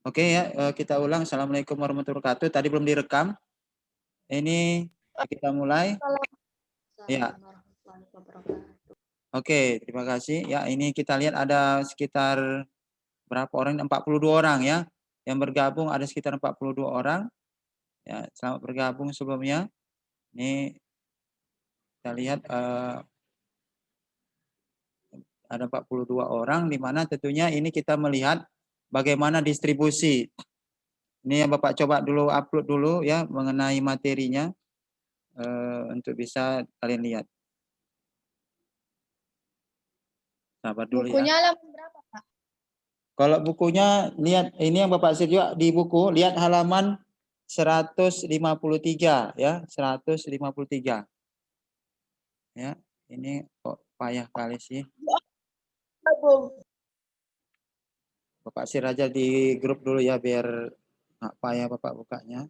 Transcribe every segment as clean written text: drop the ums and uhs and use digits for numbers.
Oke ya, kita ulang. Assalamualaikum warahmatullahi wabarakatuh. Tadi belum direkam. Ini kita mulai. Ya. Oke, terima kasih. Ya, ini kita lihat ada sekitar berapa orang? 42 orang ya. Yang bergabung ada sekitar 42 orang. Ya, selamat bergabung sebelumnya. Ini kita lihat ada 42 orang, di mana tentunya ini kita melihat bagaimana distribusi. Ini yang Bapak coba dulu upload dulu ya mengenai materinya untuk bisa kalian lihat. Sabar dulu ya. Bukunya halaman berapa, Pak? Kalau bukunya lihat ini yang Bapak share juga di buku, lihat halaman 153 ya, 153. Ya, ini kok payah kali sih. Bapak share aja di grup dulu ya biar nggak payah Bapak bukanya.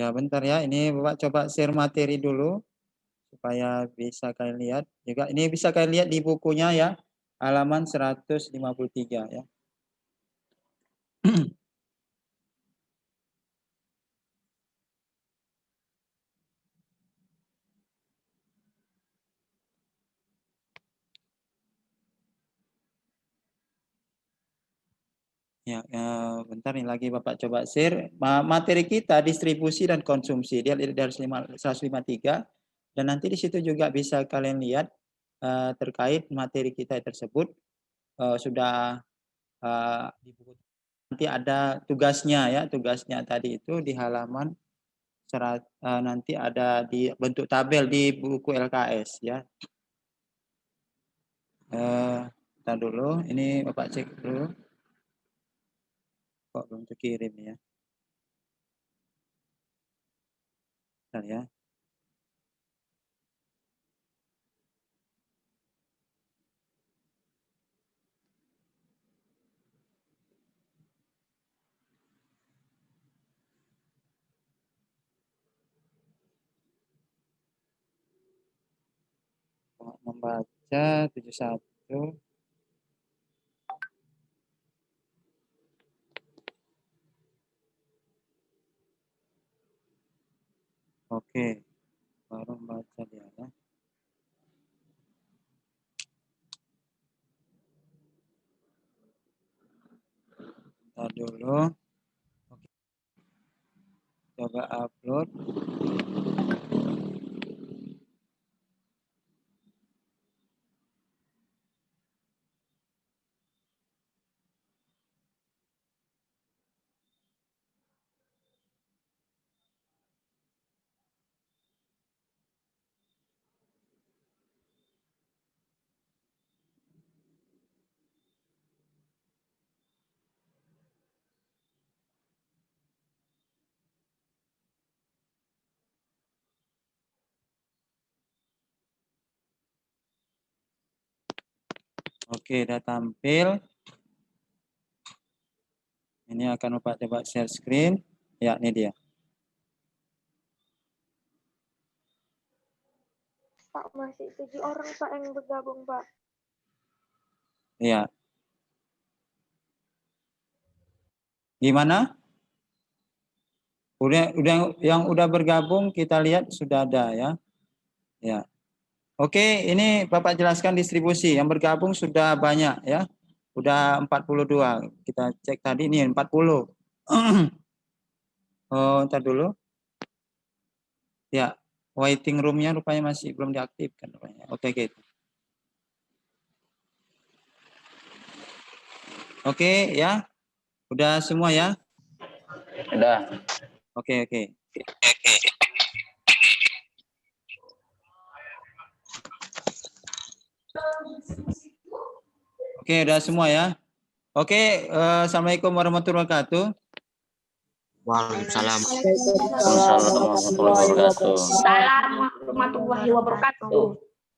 Ya bentar ya, ini Bapak coba share materi dulu supaya bisa kalian lihat. Juga ini bisa kalian lihat di bukunya ya, halaman 153 ya. Ya, bentar nih lagi Bapak coba share. Materi kita distribusi dan konsumsi. Dia dari 153 dan nanti di situ juga bisa kalian lihat terkait materi kita tersebut sudah di buku. Nanti ada tugasnya ya, tugasnya tadi itu di halaman nanti ada di bentuk tabel di buku LKS ya. Kita dulu, ini Bapak cek dulu. Kok belum terkirim ya? Bentar ya. Membaca 71. Oke, baru membaca dia ya. Bentar dulu. Oke. Coba upload. Oke, udah tampil. Ini akan Bapak coba share screen. Ya, ini dia. Pak, masih 7 orang, Pak, yang bergabung, Pak. Iya. Gimana? Udah yang udah bergabung kita lihat sudah ada ya. Ya. Oke, ini Bapak jelaskan distribusi. Yang bergabung sudah banyak ya. Udah 42. Kita cek tadi nih 40. Oh, ntar dulu. Ya, waiting room-nya rupanya masih belum diaktifkan rupanya. Oke, gitu. Oke, ya. Udah semua ya? Udah. Oke. Oke, udah semua ya. Oke, assalamualaikum warahmatullahi wabarakatuh. Waalaikumsalam. Warahmatullahi wabarakatuh. Salam warahmatullahi wabarakatuh.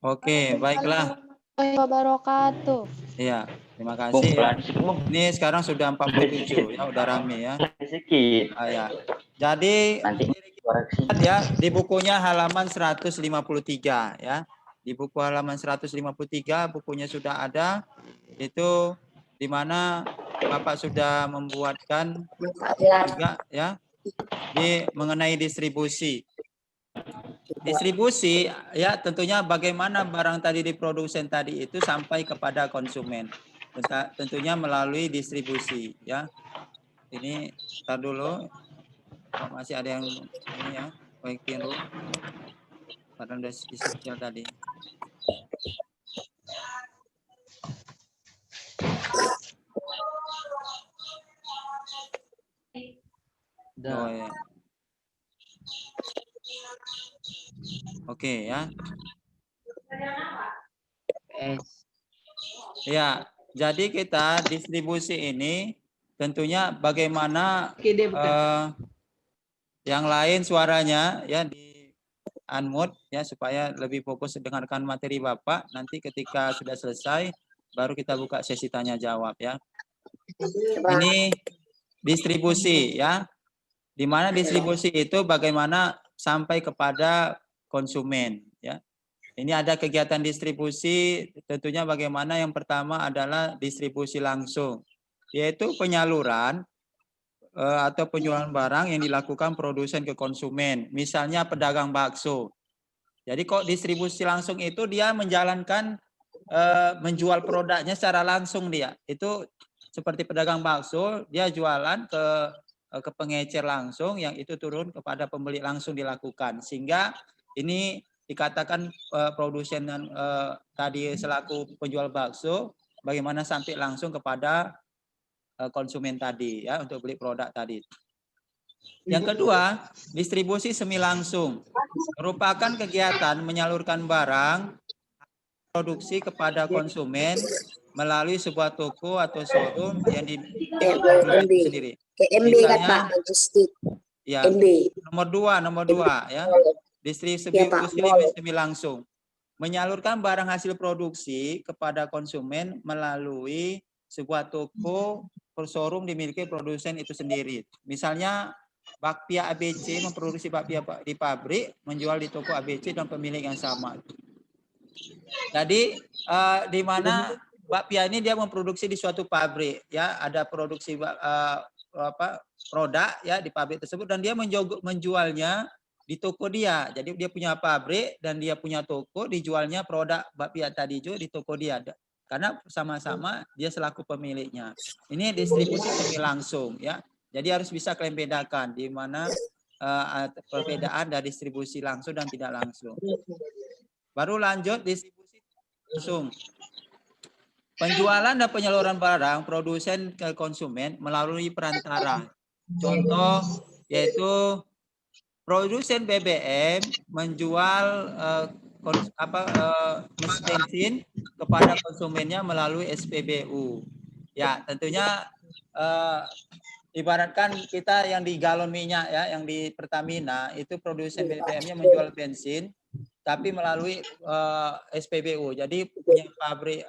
Oke, baiklah. Wabarakatuh. Iya, terima kasih ya. Ini sekarang sudah 47 ya, udah rame ya. sedikit. Ya. Jadi Nanti koreksi. ya di bukunya halaman 153 ya. Di buku halaman 153 bukunya sudah ada, itu di mana Bapak sudah membuatkan juga ya di mengenai distribusi. Distribusi ya tentunya bagaimana barang tadi diproduksi tadi itu sampai kepada konsumen. Tentunya melalui distribusi ya. Ini tar dulu. Masih ada yang ini ya, working room. Padahal udah isi kecil tadi. Oh, ya. Oke ya. Ya, jadi kita distribusi ini tentunya bagaimana yang lain suaranya ya di unmute ya supaya lebih fokus dengarkan materi Bapak. Nanti ketika sudah selesai baru kita buka sesi tanya jawab ya. Ini distribusi ya. Di mana distribusi itu bagaimana sampai kepada konsumen ya. Ini ada kegiatan distribusi, tentunya bagaimana yang pertama adalah distribusi langsung, yaitu penyaluran atau penjualan barang yang dilakukan produsen ke konsumen, misalnya pedagang bakso. Jadi kok distribusi langsung itu dia menjalankan menjual produknya secara langsung dia. Itu seperti pedagang bakso, dia jualan ke pengecer langsung yang itu turun kepada pembeli langsung dilakukan. Sehingga ini dikatakan produsen tadi selaku penjual bakso bagaimana sampai langsung kepada konsumen tadi ya untuk beli produk tadi. Yang kedua, distribusi semi langsung merupakan kegiatan menyalurkan barang produksi kepada konsumen melalui sebuah toko atau showroom yang dimiliki sendiri. Misalnya, ya, nomor dua ya, distribusi semi langsung menyalurkan barang hasil produksi kepada konsumen melalui sebuah toko atau showroom dimiliki produsen itu sendiri. Misalnya bakpia ABC memproduksi bakpia di pabrik, menjual di toko ABC dan pemilik yang sama. Jadi di mana bakpia ini dia memproduksi di suatu pabrik ya, ada produksi produk ya di pabrik tersebut dan dia menjualnya di toko dia. Jadi dia punya pabrik dan dia punya toko, dijualnya produk bakpia tadi juga di toko dia. Karena sama-sama dia selaku pemiliknya. Ini distribusi semi langsung ya. Jadi harus bisa kalian bedakan di mana perbedaan dari distribusi langsung dan tidak langsung. Baru lanjut distribusi langsung. Penjualan dan penyaluran barang produsen ke konsumen melalui perantara. Contoh yaitu produsen BBM menjual mesin bensin kepada konsumennya melalui SPBU. Ya, tentunya ibaratkan kita yang di galon minyak ya, yang di Pertamina itu produsen BBM-nya menjual bensin tapi melalui SPBU. Jadi punya pabrik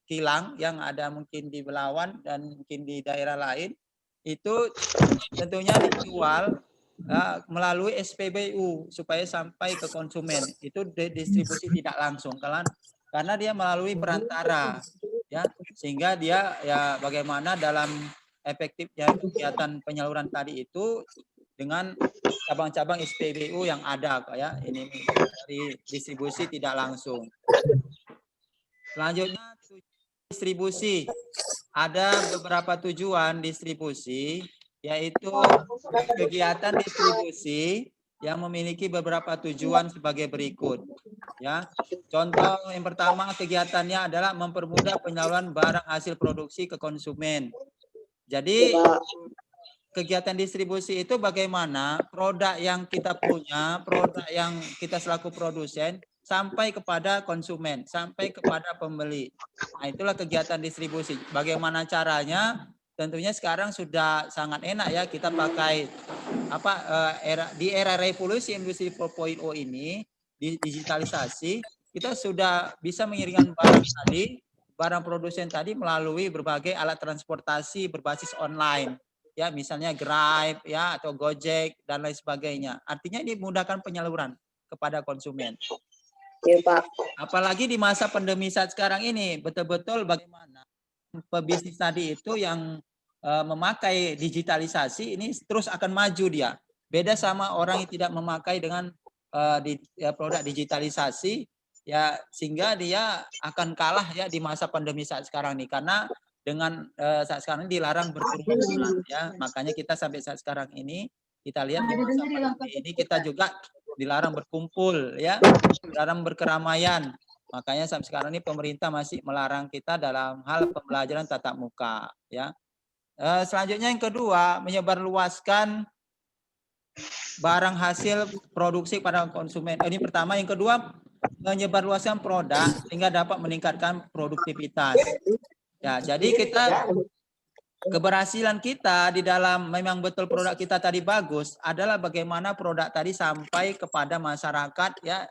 kilang yang ada mungkin di Belawan dan mungkin di daerah lain itu tentunya dijual melalui SPBU supaya sampai ke konsumen. Itu distribusi tidak langsung karena dia melalui perantara ya, sehingga dia ya bagaimana dalam efektifnya kegiatan penyaluran tadi itu dengan cabang-cabang SPBU yang ada ya, ini dari distribusi tidak langsung. Selanjutnya distribusi. Ada beberapa tujuan distribusi, yaitu kegiatan distribusi yang memiliki beberapa tujuan sebagai berikut. Ya, contoh yang pertama kegiatannya adalah mempermudah penyaluran barang hasil produksi ke konsumen. Jadi kegiatan distribusi itu bagaimana produk yang kita punya, produk yang kita selaku produsen sampai kepada konsumen, sampai kepada pembeli. Nah, itulah kegiatan distribusi. Bagaimana caranya? Tentunya sekarang sudah sangat enak ya kita pakai di era revolusi industri 4.0 ini, di digitalisasi, kita sudah bisa mengirimkan barang produsen tadi melalui berbagai alat transportasi berbasis online. ya misalnya Grab ya atau Gojek dan lain sebagainya. Artinya ini memudahkan penyaluran kepada konsumen. Iya, Pak. Apalagi di masa pandemi saat sekarang ini, betul-betul bagaimana pebisnis tadi itu yang memakai digitalisasi ini terus akan maju dia. Beda sama orang yang tidak memakai dengan produk digitalisasi, ya sehingga dia akan kalah ya di masa pandemi saat sekarang ini, karena dengan saat sekarang ini dilarang berkerumun ya. Makanya kita sampai saat sekarang ini kita lihat di masa pandemi ini kita juga dilarang berkumpul ya, dilarang berkeramaian. Makanya sampai sekarang ini pemerintah masih melarang kita dalam hal pembelajaran tatap muka ya. Selanjutnya yang kedua, menyebarluaskan barang hasil produksi pada konsumen. Ini pertama. Yang kedua, menyebarluaskan produk sehingga dapat meningkatkan produktivitas. Ya, jadi kita keberhasilan kita di dalam memang betul produk kita tadi bagus adalah bagaimana produk tadi sampai kepada masyarakat ya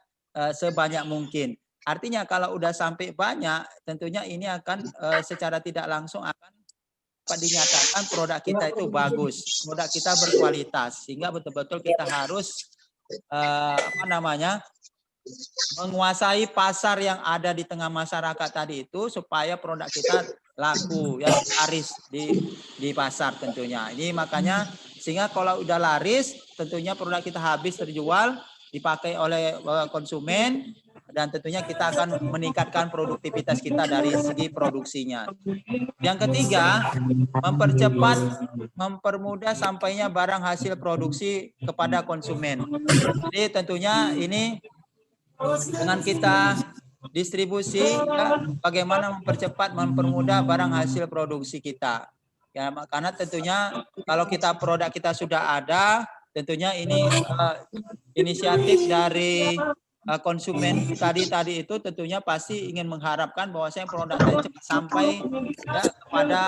sebanyak mungkin. Artinya kalau udah sampai banyak, tentunya ini akan secara tidak langsung akan dinyatakan produk kita itu bagus, produk kita berkualitas, sehingga betul-betul kita harus menguasai pasar yang ada di tengah masyarakat tadi itu supaya produk kita laku ya, laris di pasar tentunya. Ini makanya sehingga kalau udah laris, tentunya produk kita habis terjual, dipakai oleh konsumen, dan tentunya kita akan meningkatkan produktivitas kita dari segi produksinya. Yang ketiga, mempermudah sampainya barang hasil produksi kepada konsumen. Jadi tentunya ini dengan kita distribusi, ya, bagaimana mempermudah barang hasil produksi kita. Ya, karena tentunya kalau produk kita sudah ada, tentunya ini inisiatif dari konsumen tadi itu tentunya pasti ingin mengharapkan bahwasanya produk tadi cepat sampai ya kepada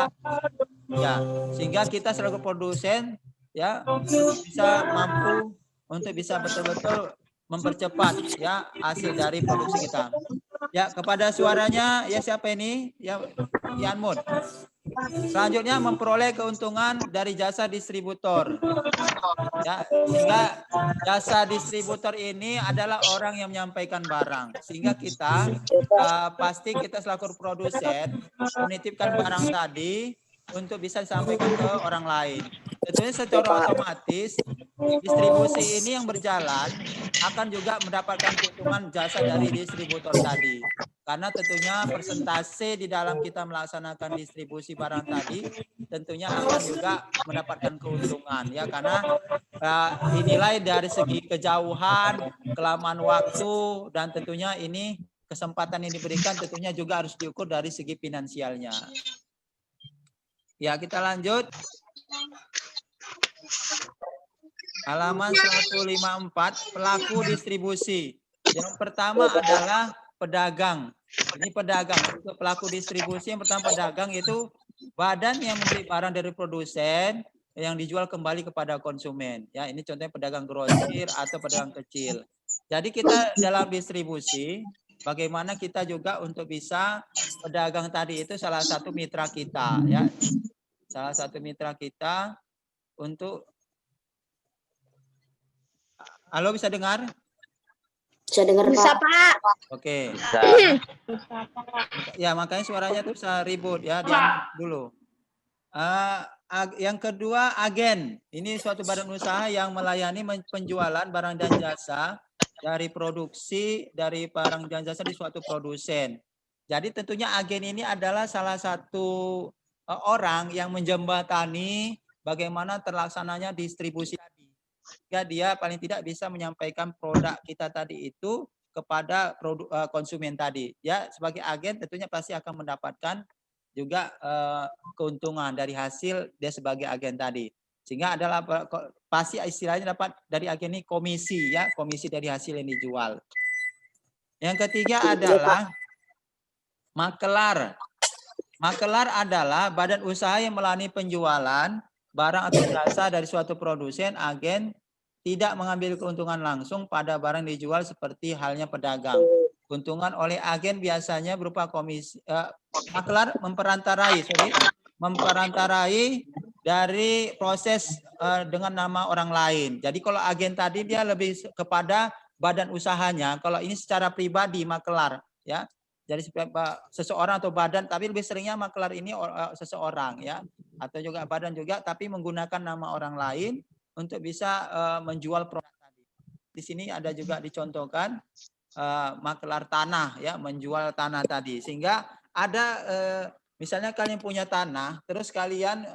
ya, sehingga kita selaku produsen ya bisa mampu untuk bisa betul-betul mempercepat ya hasil dari produksi kita. Ya, kepada suaranya ya siapa ini? Ya Yanmud. Selanjutnya memperoleh keuntungan dari jasa distributor. Ya, sehingga jasa distributor ini adalah orang yang menyampaikan barang. Sehingga kita pasti kita selaku produsen menitipkan barang tadi untuk bisa disampaikan ke orang lain. Tentunya secara otomatis distribusi ini yang berjalan akan juga mendapatkan keuntungan jasa dari distributor tadi. Karena tentunya persentase di dalam kita melaksanakan distribusi barang tadi tentunya akan juga mendapatkan keuntungan ya, karena dinilai dari segi kejauhan, kelamaan waktu, dan tentunya ini kesempatan yang diberikan tentunya juga harus diukur dari segi finansialnya. Ya, kita lanjut. Halaman 154, pelaku distribusi. Yang pertama adalah pedagang. Ini pedagang. Untuk pelaku distribusi yang pertama pedagang itu badan yang membeli barang dari produsen yang dijual kembali kepada konsumen. Ya, ini contohnya pedagang grosir atau pedagang kecil. Jadi kita dalam distribusi, bagaimana kita juga untuk bisa pedagang tadi itu salah satu mitra kita, ya, salah satu mitra kita untuk. Halo, bisa dengar? Bisa dengar, Pak. Bisa, Pak. Oke. Bisa. Ya, makanya suaranya tuh bisa ribut ya, diam dulu. Yang kedua, agen. Ini suatu badan usaha yang melayani penjualan barang dan jasa dari produksi dari barang dan jasa di suatu produsen. Jadi tentunya agen ini adalah salah satu orang yang menjembatani bagaimana terlaksananya distribusi tadi. Sehingga dia paling tidak bisa menyampaikan produk kita tadi itu kepada konsumen tadi. Ya, sebagai agen tentunya pasti akan mendapatkan juga keuntungan dari hasil dia sebagai agen tadi. Sehingga adalah pasti istilahnya dapat dari agen ini komisi ya, komisi dari hasil yang dijual. Yang ketiga adalah makelar. Makelar adalah badan usaha yang melayani penjualan barang atau jasa dari suatu produsen, agen tidak mengambil keuntungan langsung pada barang dijual seperti halnya pedagang. Keuntungan oleh agen biasanya berupa komisi. Makelar memperantarai dari proses dengan nama orang lain. Jadi kalau agen tadi dia lebih kepada badan usahanya, kalau ini secara pribadi makelar ya. Jadi seseorang atau badan, tapi lebih seringnya makelar ini seseorang ya, atau juga badan juga, tapi menggunakan nama orang lain untuk bisa menjual produk tadi. Di sini ada juga dicontohkan makelar tanah ya, menjual tanah tadi, sehingga ada misalnya kalian punya tanah, terus kalian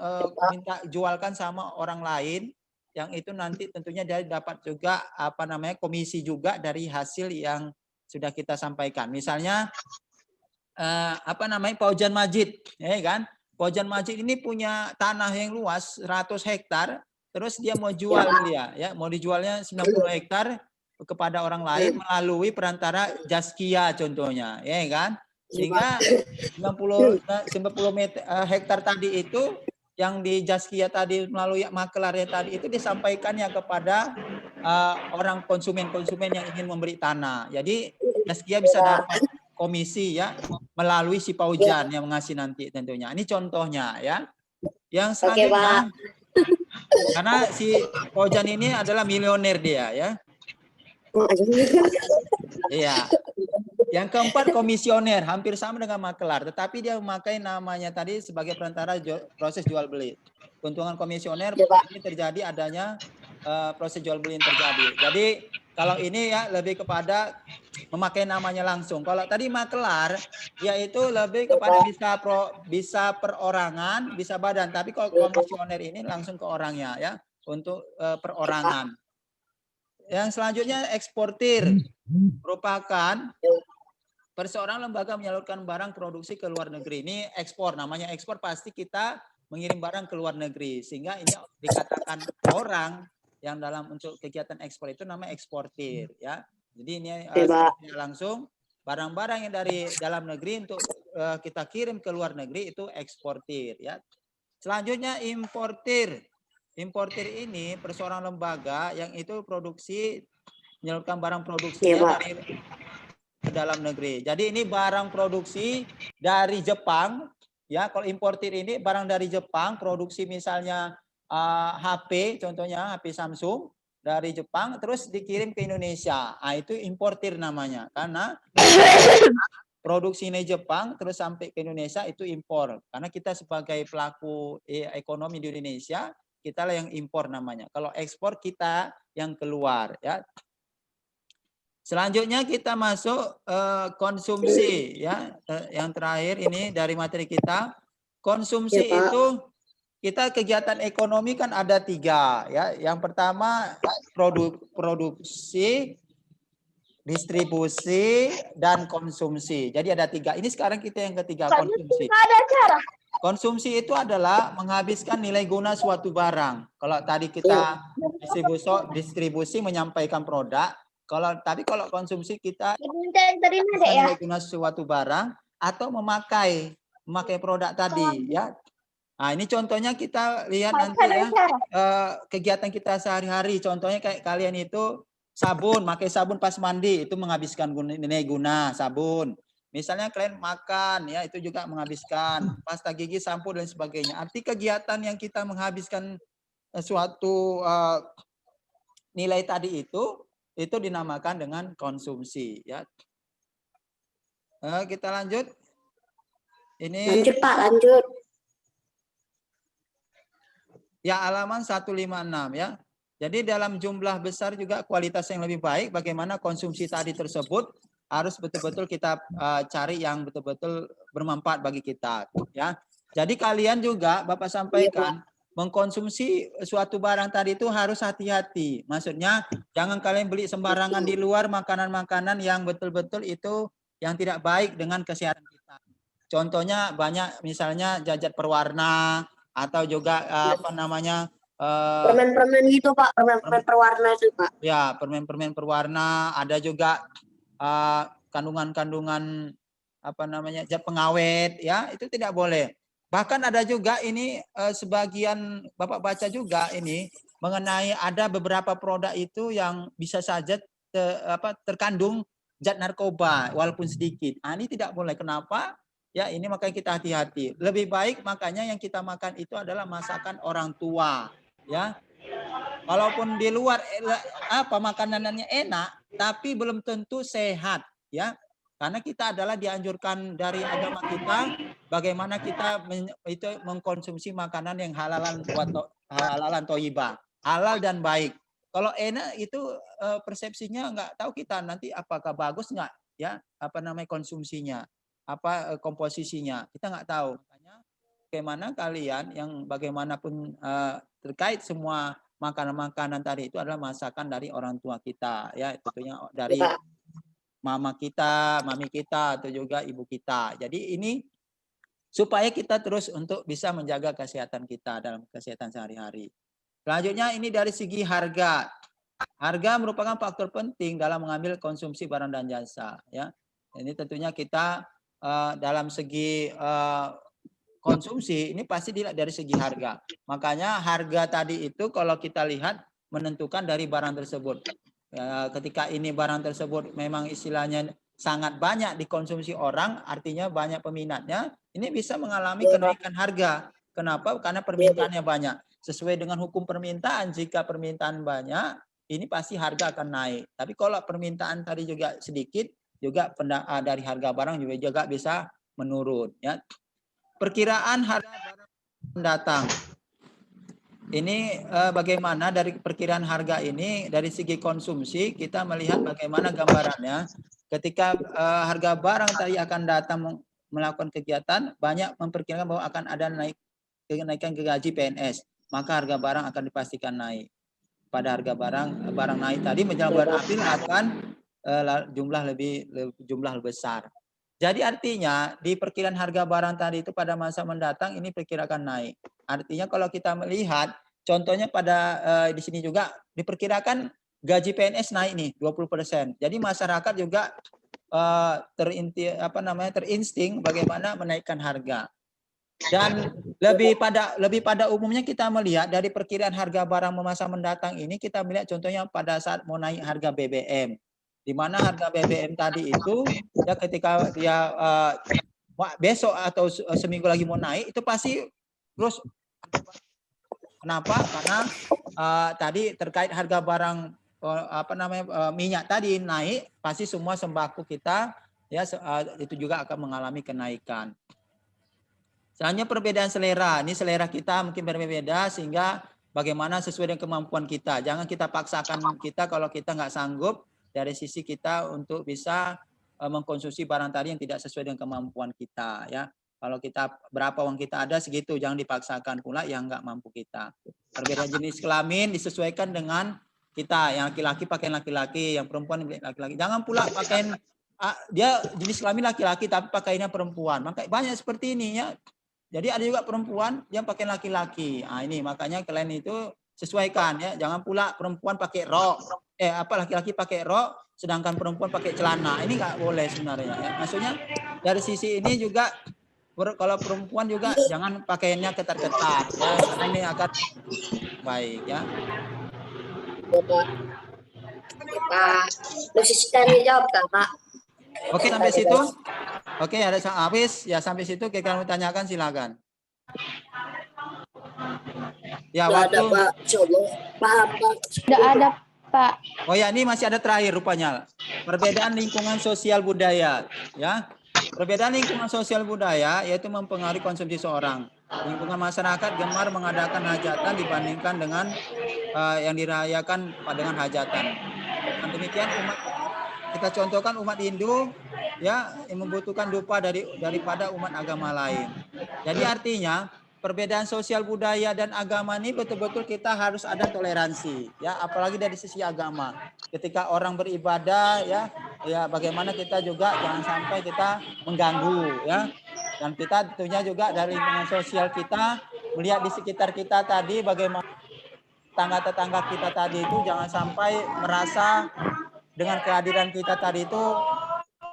minta jualkan sama orang lain, yang itu nanti tentunya dia dapat juga apa namanya komisi juga dari hasil yang sudah kita sampaikan. Misalnya apa namanya Paujan Majid, ya kan? Paujan Majid ini punya tanah yang luas 100 hektar, terus dia mau jual dia, ya, mau dijualnya 90 hektar kepada orang lain melalui perantara Jaskia contohnya, ya kan? Sehingga 90 hektar tadi itu yang di Jaskia tadi melalui makelarnya tadi itu disampaikannya kepada orang konsumen yang ingin memberi tanah. Jadi Jaskia bisa dapat komisi ya melalui si Paujan yang mengasih nanti tentunya. Ini contohnya ya. Yang selanjutnya karena si Paujan ini adalah milioner dia ya. Iya. Yang keempat komisioner, hampir sama dengan makelar, tetapi dia memakai namanya tadi sebagai perantara proses jual beli. Keuntungan komisioner ini terjadi adanya proses jual beli yang terjadi. Jadi kalau ini ya lebih kepada memakai namanya langsung. Kalau tadi makelar, yaitu lebih kepada bisa perorangan, bisa badan. Tapi kalau komisioner ini langsung ke orangnya ya, untuk perorangan. Yang selanjutnya eksportir, merupakan perseorangan lembaga menyalurkan barang produksi ke luar negeri. Ini ekspor, namanya ekspor pasti kita mengirim barang ke luar negeri. Sehingga ini dikatakan orang yang dalam untuk kegiatan ekspor itu namanya eksportir. Ya. Jadi ini langsung barang-barang yang dari dalam negeri untuk kita kirim ke luar negeri itu eksportir. Ya. Selanjutnya importir. Importir ini perseorangan lembaga yang itu produksi, menyalurkan barang produksinya dari ke dalam negeri. Jadi ini barang produksi dari Jepang, ya. Kalau importir ini barang dari Jepang, produksi misalnya HP, contohnya HP Samsung dari Jepang, terus dikirim ke Indonesia. Nah, itu importir namanya, karena produksi ini Jepang terus sampai ke Indonesia itu impor. Karena kita sebagai pelaku ekonomi di Indonesia, kita lah yang impor namanya. Kalau ekspor kita yang keluar, ya. Selanjutnya kita masuk konsumsi ya. Yang terakhir ini dari materi kita. Konsumsi itu kita kegiatan ekonomi kan ada 3 ya. Yang pertama produksi, distribusi, dan konsumsi. Jadi ada 3. Ini sekarang kita yang ketiga, konsumsi. Konsumsi itu adalah menghabiskan nilai guna suatu barang. Kalau tadi kita distribusi menyampaikan produk. Kalau konsumsi kita nilai guna suatu barang atau memakai produk tadi ya. Nah, ini contohnya kita lihat nanti ya kegiatan kita sehari-hari. Contohnya kayak kalian itu sabun, pakai sabun pas mandi itu menghabiskan nilai guna sabun. Misalnya kalian makan ya itu juga menghabiskan, pasta gigi, sampo dan sebagainya. Arti kegiatan yang kita menghabiskan suatu nilai tadi itu dinamakan dengan konsumsi ya. Kita lanjut. Ini lanjut Pak, lanjut. Ya, halaman 156 ya. Jadi dalam jumlah besar juga kualitas yang lebih baik, bagaimana konsumsi tadi tersebut harus betul-betul kita cari yang betul-betul bermanfaat bagi kita ya. Jadi kalian juga Bapak sampaikan mengkonsumsi suatu barang tadi itu harus hati-hati. Maksudnya jangan kalian beli sembarangan di luar makanan-makanan yang betul-betul itu yang tidak baik dengan kesehatan kita. Contohnya banyak misalnya zat perwarna atau juga apa namanya permen-permen gitu Pak, permen-permen perwarna itu Pak. Ya, permen-permen perwarna, ada juga kandungan-kandungan apa namanya zat pengawet ya, itu tidak boleh. Bahkan ada juga ini sebagian Bapak baca juga ini mengenai ada beberapa produk itu yang bisa saja terkandung zat narkoba walaupun sedikit. Ini tidak boleh. Kenapa? Ya, ini makanya kita hati-hati. Lebih baik makanya yang kita makan itu adalah masakan orang tua, ya. Walaupun di luar makanannya enak, tapi belum tentu sehat, ya. Karena kita adalah dianjurkan dari agama kita bagaimana kita mengkonsumsi makanan yang halalan thayyibah, halal dan baik. Kalau enak itu persepsinya nggak tahu kita nanti apakah bagus nggak, ya, konsumsinya, komposisinya, kita nggak tahu. Makanya bagaimana kalian yang bagaimanapun terkait semua makanan-makanan tadi itu adalah masakan dari orang tua kita, ya, tentunya dari mama kita, mami kita, atau juga ibu kita. Jadi ini supaya kita terus untuk bisa menjaga kesehatan kita dalam kesehatan sehari-hari. Selanjutnya ini dari segi harga. Harga merupakan faktor penting dalam mengambil konsumsi barang dan jasa, ya. Ini tentunya kita dalam segi konsumsi ini pasti dilihat dari segi harga. Makanya harga tadi itu kalau kita lihat menentukan dari barang tersebut. Ketika ini barang tersebut memang istilahnya sangat banyak dikonsumsi orang, artinya banyak peminatnya, ini bisa mengalami kenaikan harga. Kenapa? Karena permintaannya banyak. Sesuai dengan hukum permintaan, jika permintaan banyak, ini pasti harga akan naik. Tapi kalau permintaan tadi juga sedikit, juga dari harga barang juga bisa menurun, ya. Perkiraan harga barang mendatang. Ini bagaimana dari perkiraan harga ini dari segi konsumsi kita melihat bagaimana gambarannya. Ketika harga barang tadi akan datang melakukan kegiatan, banyak memperkirakan bahwa akan ada kenaikan gaji PNS, maka harga barang akan dipastikan naik. Pada harga barang naik tadi menjelang bulan April akan jumlah lebih besar. Jadi artinya di perkiraan harga barang tadi itu pada masa mendatang ini perkirakan naik. Artinya kalau kita melihat contohnya pada di sini juga diperkirakan gaji PNS naik nih 20%. Jadi masyarakat juga terinsting bagaimana menaikkan harga. Dan lebih pada umumnya kita melihat dari perkiraan harga barang masa mendatang ini kita melihat contohnya pada saat mau naik harga BBM. Di mana harga BBM tadi itu ya ketika dia besok atau seminggu lagi mau naik itu pasti terus. Kenapa? Karena tadi terkait harga barang minyak tadi naik, pasti semua sembako kita ya itu juga akan mengalami kenaikan. Selanjutnya perbedaan selera. Ini selera kita mungkin berbeda sehingga bagaimana sesuai dengan kemampuan kita. Jangan kita paksakan kita kalau kita nggak sanggup dari sisi kita untuk bisa mengkonsumsi barang tadi yang tidak sesuai dengan kemampuan kita, ya. Kalau kita berapa uang kita ada segitu, jangan dipaksakan pula yang nggak mampu kita. Perbedaan jenis kelamin disesuaikan dengan kita. Yang laki-laki pakaian laki-laki, yang perempuan laki-laki. Jangan pula pakaian dia jenis kelamin laki-laki tapi pakaiannya perempuan. Maka banyak seperti ini, ya. Jadi ada juga perempuan yang pakai laki-laki. Nah, ini makanya kalian itu sesuaikan, ya. Jangan pula perempuan pakai rok. Laki-laki pakai rok sedangkan perempuan pakai celana. Ini nggak boleh sebenarnya, ya. Maksudnya dari sisi ini juga kalau perempuan juga jangan pakaiannya ketat-ketat, ya. Karena ini akan baik, ya. Pak, Lusitan jawab kan, Pak? Oke, sampai situ. Oke, ada habis ya, sampai situ kita mau tanyakan silakan. Ya, waktu ada, Pak. Coba paham, Pak. Tidak ada, Pak. Oh ya, ini masih ada terakhir rupanya. Perbedaan lingkungan sosial budaya, ya. Perbedaan lingkungan sosial budaya yaitu mempengaruhi konsumsi seorang. Lingkungan masyarakat gemar mengadakan hajatan dibandingkan dengan yang dirayakan dengan hajatan. Dan demikian kita contohkan umat Hindu, ya, yang membutuhkan dupa daripada umat agama lain. Jadi artinya perbedaan sosial budaya dan agama ini betul-betul kita harus ada toleransi, ya, apalagi dari sisi agama. Ketika orang beribadah, ya bagaimana kita juga jangan sampai kita mengganggu, ya. Dan kita tentunya juga dari lingkungan sosial kita melihat di sekitar kita tadi bagaimana tetangga-tetangga kita tadi itu jangan sampai merasa dengan kehadiran kita tadi itu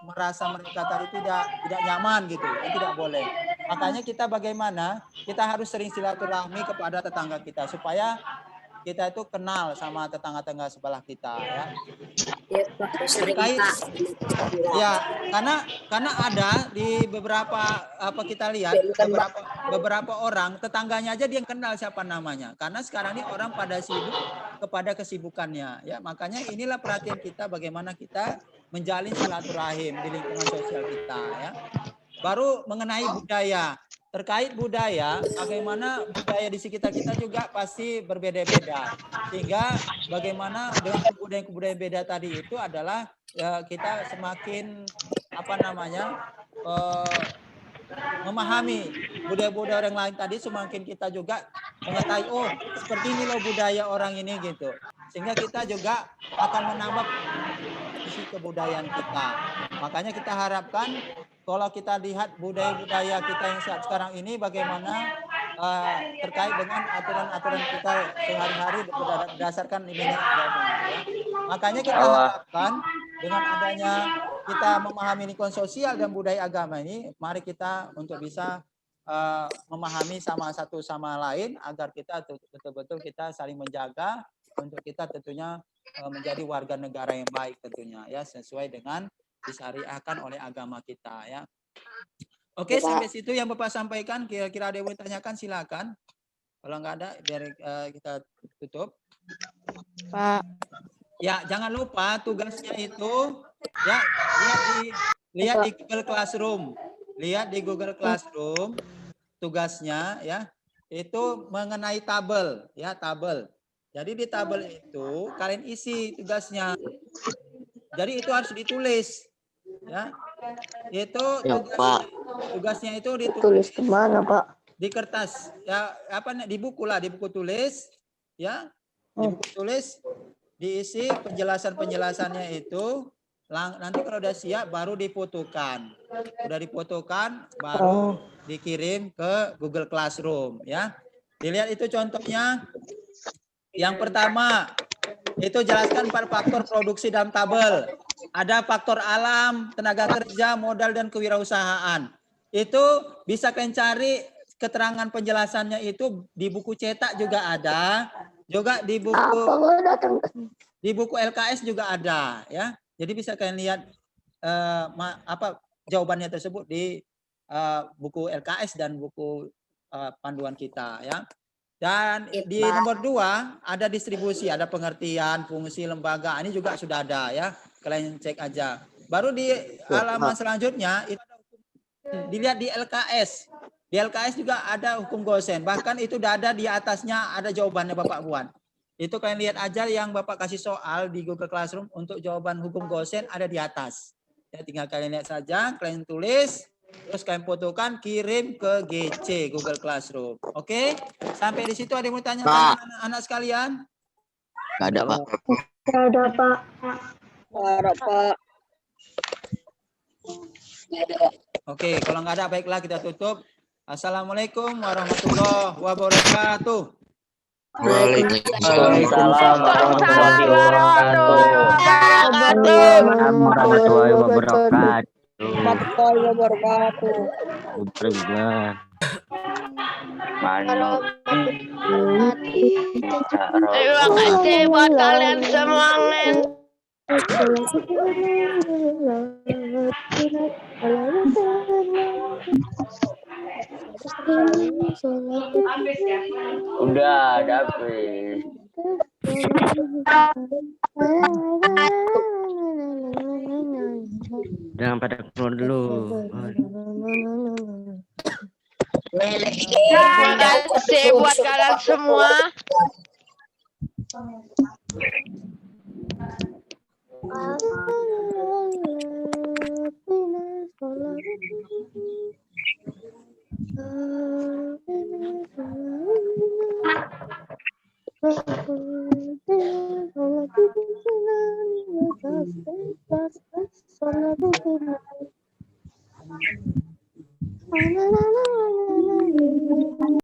merasa mereka tadi tidak nyaman gitu, tidak boleh. Makanya kita bagaimana kita harus sering silaturahmi kepada tetangga kita supaya kita itu kenal sama tetangga-tetangga sebelah kita ya. Ya, Pak. Sering Terkait Pak. ya, karena ada di beberapa apa kita lihat beberapa orang tetangganya aja dia kenal siapa namanya. Karena sekarang ini orang pada sibuk kepada kesibukannya ya. Makanya inilah perhatian kita bagaimana kita menjalin silaturahim di lingkungan sosial kita ya. Baru mengenai budaya. Terkait budaya, bagaimana budaya di sekitar kita juga pasti berbeda-beda. Sehingga bagaimana dengan kebudayaan-kebudayaan beda tadi itu adalah kita semakin memahami budaya-budaya orang lain tadi, semakin kita juga mengetahui oh seperti ini loh budaya orang ini gitu. Sehingga kita juga akan menambah isi kebudayaan kita. Makanya kita harapkan kalau kita lihat budaya-budaya kita yang sekarang ini bagaimana terkait dengan aturan-aturan kita sehari-hari berdasarkan ini agama. Ya. Makanya kita harapkan dengan adanya kita memahami lingkungan sosial dan budaya agama ini, mari kita untuk bisa memahami sama satu sama lain agar kita betul-betul kita saling menjaga untuk kita tentunya menjadi warga negara yang baik tentunya ya sesuai dengan disyariahkan oleh agama kita ya. Oke, sampai situ yang Bapak sampaikan. Kira-kira ada yang mau ditanyakan silakan. Kalau nggak ada biar kita tutup. Pak. Ya, jangan lupa tugasnya itu ya lihat di Google Classroom. Lihat di Google Classroom tugasnya ya itu mengenai tabel ya, tabel. Jadi di tabel itu kalian isi tugasnya. Jadi itu harus ditulis. Ya. Itu tugasnya itu ditulis kemana, Pak? di kertas. Ya, di buku lah, di buku tulis ya. Di buku tulis diisi penjelasannya itu. Nanti kalau udah siap baru difotokan. Udah difotokan baru dikirim ke Google Classroom ya. Dilihat itu contohnya. Yang pertama itu jelaskan 4 faktor produksi dalam tabel. Ada faktor alam, tenaga kerja, modal dan kewirausahaan. Itu bisa kalian cari keterangan penjelasannya itu di buku cetak juga ada, juga di buku LKS juga ada ya. Jadi bisa kalian lihat jawabannya tersebut di buku LKS dan buku panduan kita ya. Dan di nomor 2 ada distribusi, ada pengertian, fungsi, lembaga. Ini juga sudah ada ya. Kalian cek aja. Baru di halaman selanjutnya itu dilihat di LKS. Di LKS juga ada hukum gosen. Bahkan itu sudah ada di atasnya ada jawabannya Bapak Buan. Itu kalian lihat aja yang Bapak kasih soal di Google Classroom untuk jawaban hukum gosen ada di atas. Ya, tinggal kalian lihat saja, kalian tulis. Terus kalian fotokan, kirim ke GC Google Classroom. Oke? Sampai di situ ada yang mau tanya anak-anak sekalian? Nggak ada, Pak. Nggak ada, Pak. Nggak ada, Pak. Oke, kalau nggak ada baiklah kita tutup. Assalamualaikum warahmatullahi wabarakatuh. Waalaikumsalam warahmatullahi wabarakatuh. Terima kasih buat kalian semua. Udah, habis. Jangan pada keluar dulu. Terima kasih buat kalian semua. Na na na